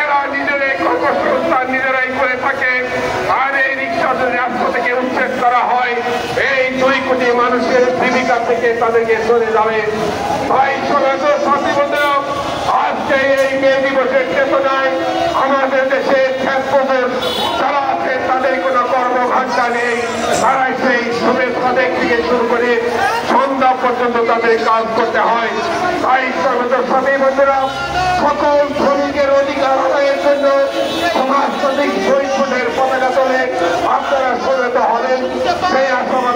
এরা নিজেরাই কর্মসংস্থান নিজেরাই করে থাকে, আর এই রিক্সা রাস্তা থেকে উচ্ছেদ করা হয়, এই 2 কোটি মানুষের জীবিকা থেকে তাদেরকে সরে যাবে। তাই সাথী বন্ধুরা, আজকে এই মে দিবসের চেতনায় আমাদের দেশে যারা আছে তাদের কোনো কর্মঘণ্টা নেই, তারাই সেই শ্রমের সাদেক থেকে শুরু করে সন্ধ্যা পর্যন্ত তাদের কাজ করতে হয়। তাই সাথী বন্ধুরা, সকল শ্রমিকের অধিকার আদায়ের জন্য সমাজতান্ত্রিক ঐক্যের পতাকা তোলে আপনারা সমবেত হবেন, সেই আশাবাদ